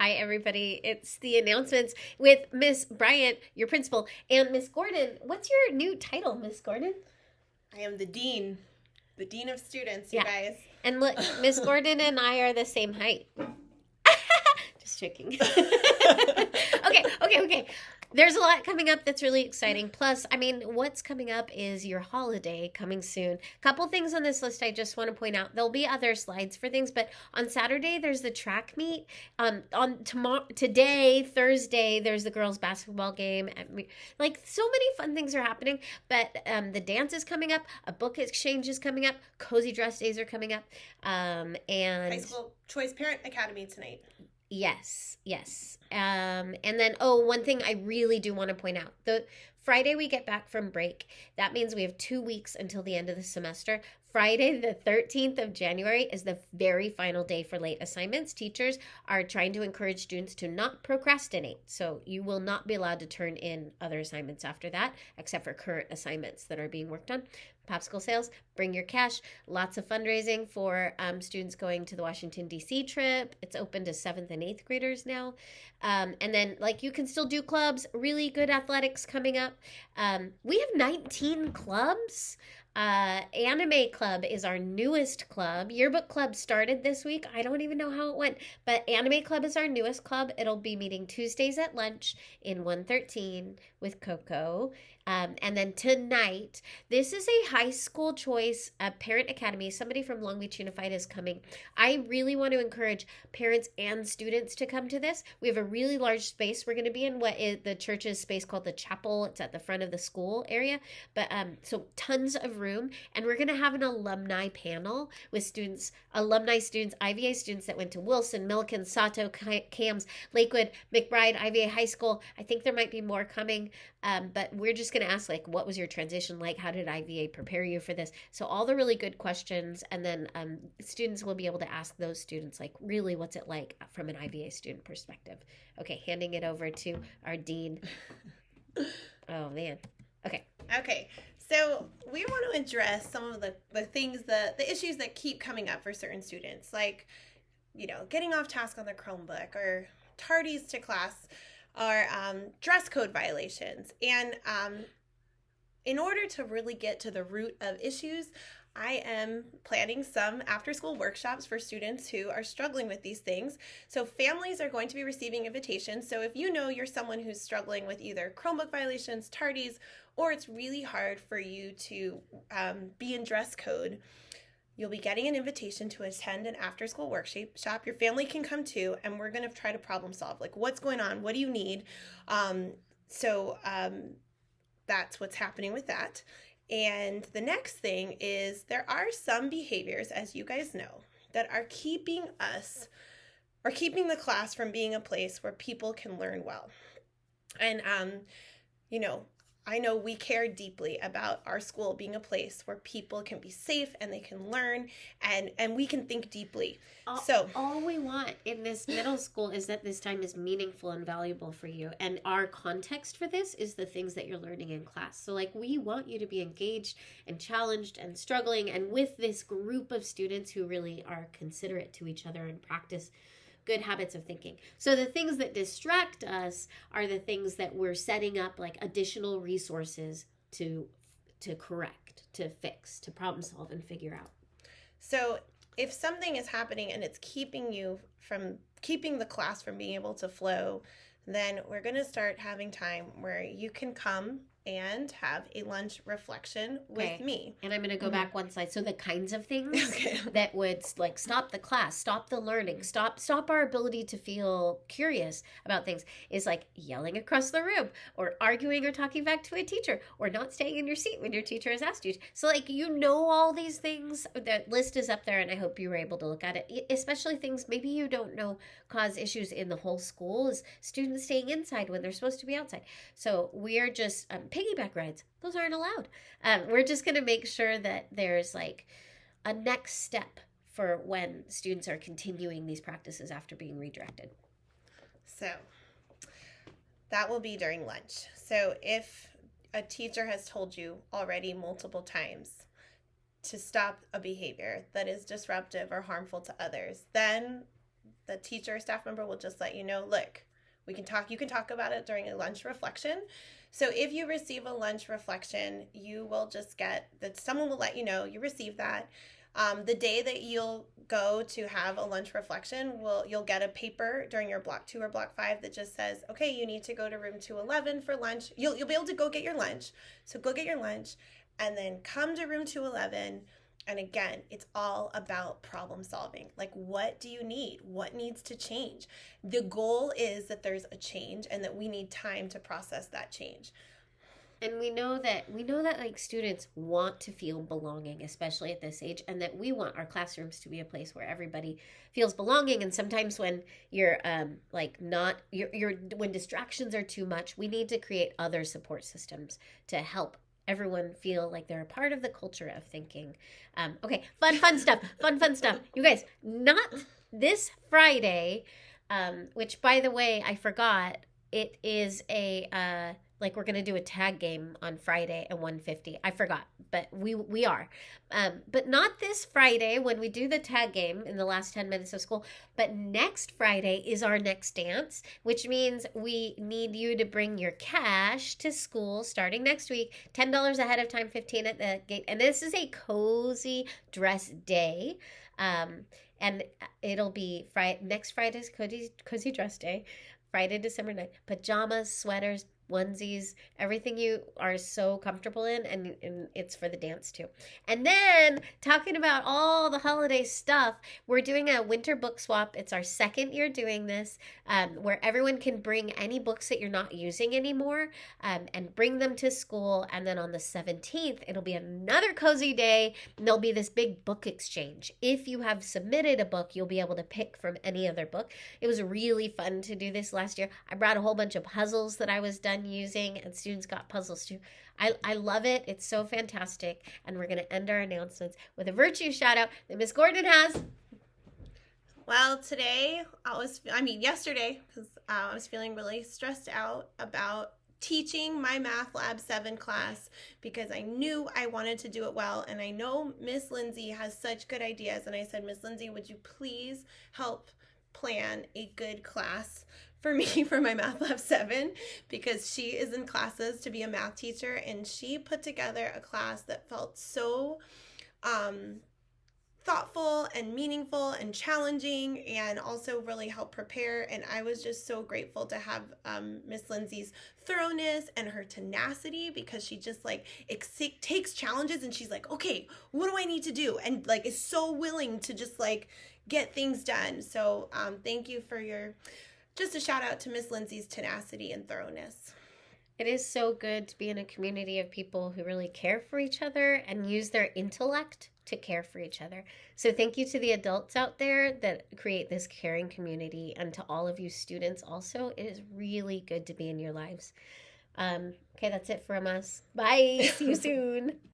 Hi, everybody. It's the announcements with Miss Bryant, your principal, and Miss Gordon. What's your new title, Miss Gordon? I am the dean of students, you Yeah. guys. And look, Miss Gordon and I are the same height. Just joking. Okay. There's a lot coming up that's really exciting. Plus, I mean, what's coming up is your holiday coming soon. Couple things on this list I just want to point out. There'll be other slides for things, but on Saturday there's the track meet. On tomorrow, today, Thursday, there's the girls' basketball game. Like so many fun things are happening. But the dance is coming up. A book exchange is coming up. Cozy dress days are coming up. High And School Choice Parent Academy tonight. yes. And then, oh, one thing I really do want to point out: the Friday we get back from break. That means we have 2 weeks until the end of the semester. Friday, the 13th of January, is the very final day for late assignments. Teachers are trying to encourage students to not procrastinate. So you will not be allowed to turn in other assignments after that, except for current assignments that are being worked on. Popsicle sales, bring your cash, lots of fundraising for students going to the Washington, D.C. trip. It's open to 7th and 8th graders now. And then, like, you can still do clubs, really good athletics coming up. We have 19 clubs. Anime Club is our newest club. Yearbook Club started this week. I don't even know how it went, but Anime Club is our newest club. It'll be meeting Tuesdays at lunch in 113 with Coco. And then tonight, this is a high school choice parent academy. Somebody from Long Beach Unified is coming. I really want to encourage parents and students to come to this. We have a really large space. We're going to be in what is the church's space called the chapel. It's at the front of the school area, but so tons of room, and we're going to have an alumni panel with alumni students, IVA students that went to Wilson, Milliken, Sato, Cams, Lakewood, McBride, IVA High School. I think there might be more coming. But we're just going to ask, like, what was your transition like? How did IVA prepare you for this? So all the really good questions, and then students will be able to ask those students, like, really, what's it like from an IVA student perspective? Okay, handing it over to our dean. Oh man. Okay. Okay, so we want to address some of the things, the issues that keep coming up for certain students, like, getting off task on their Chromebook or tardies to class or dress code violations. And in order to really get to the root of issues, I am planning some after school workshops for students who are struggling with these things. So, families are going to be receiving invitations. So, if you know you're someone who's struggling with either Chromebook violations, tardies, or it's really hard for you to be in dress code, you'll be getting an invitation to attend an after school workshop. Your family can come too, and we're going to try to problem solve. Like, what's going on? What do you need? Um, so, that's what's happening with that. And the next thing is there are some behaviors, as you guys know, that are keeping us or keeping the class from being a place where people can learn well. And you know, I know we care deeply about our school being a place where people can be safe and they can learn and we can think deeply. all, So, all we want in this middle school is that this time is meaningful and valuable for you, and our context for this is the things that you're learning in class. So, like, we want you to be engaged and challenged and struggling, and with this group of students who really are considerate to each other and practice good habits of thinking. So the things that distract us are the things that we're setting up, like additional resources to correct, to fix, to problem solve and figure out. so if something is happening and it's keeping the class from being able to flow, then we're going to start having time where you can come and have a lunch reflection with Okay. me. And I'm going to go back one slide. So the kinds of things Okay. that would, like, stop the class, stop the learning, stop our ability to feel curious about things is like yelling across the room or arguing or talking back to a teacher or not staying in your seat when your teacher has asked you to. So, like, all these things. That list is up there, and I hope you were able to look at it, especially things maybe you don't know cause issues in the whole school, is students staying inside when they're supposed to be outside. So we're just piggyback rides. Those aren't allowed. We're just going to make sure that there's, like, a next step for when students are continuing these practices after being redirected. So that will be during lunch. So if a teacher has told you already multiple times to stop a behavior that is disruptive or harmful to others, then the teacher or staff member will just let you know, look, we can talk, you can talk about it during a lunch reflection. So if you receive a lunch reflection, you will just get that, someone will let you know you receive that. The day that you'll go to have a lunch reflection, you'll get a paper during your block 2 or block 5 that just says, okay, you need to go to room 211 for lunch. You'll be able to go get your lunch. So go get your lunch and then come to room 211. And again, it's all about problem solving. Like, what do you need? What needs to change? The goal is that there's a change and that we need time to process that change. And we know that like students want to feel belonging, especially at this age, and that we want our classrooms to be a place where everybody feels belonging. And sometimes when you're like not you're when distractions are too much, we need to create other support systems to help everyone feel like they're a part of the culture of thinking. Okay, fun stuff, fun stuff. You guys, not this Friday, which by the way, I forgot. It is a like we're gonna do a tag game on Friday at 1:50. I forgot, but we are. But not this Friday when we do the tag game in the last 10 minutes of school. But next Friday is our next dance, which means we need you to bring your cash to school starting next week. $10 ahead of time, 15 at the gate. And this is a cozy dress day. And it'll be next Friday's cozy dress day. Friday, December 9th. Pajamas, sweaters, onesies, everything you are so comfortable in, and it's for the dance too. And then, talking about all the holiday stuff, we're doing a winter book swap. It's our second year doing this, where everyone can bring any books that you're not using anymore and bring them to school. And then on the 17th, it'll be another cozy day, and there'll be this big book exchange. If you have submitted a book, you'll be able to pick from any other book. It was really fun to do this last year. I brought a whole bunch of puzzles that I was done using, and students got puzzles too. I love it. It's so fantastic. And we're going to end our announcements with a virtue shout out that Miss Gordon has. Well, yesterday, because I was feeling really stressed out about teaching my Math Lab 7 class because I knew I wanted to do it well. And I know Miss Lindsay has such good ideas. And I said, Miss Lindsay, would you please help plan a good class for me for my Math Lab 7, because she is in classes to be a math teacher, and she put together a class that felt so thoughtful and meaningful and challenging, and also really helped prepare. And I was just so grateful to have Miss Lindsay's thoroughness and her tenacity, because she just like takes challenges and she's like, okay, what do I need to do, and like is so willing to just like get things done. So thank you for just a shout out to Miss Lindsay's tenacity and thoroughness. It is so good to be in a community of people who really care for each other and use their intellect to care for each other. So thank you to the adults out there that create this caring community, and to all of you students also. It is really good to be in your lives. Okay, that's it from us. Bye. See you soon.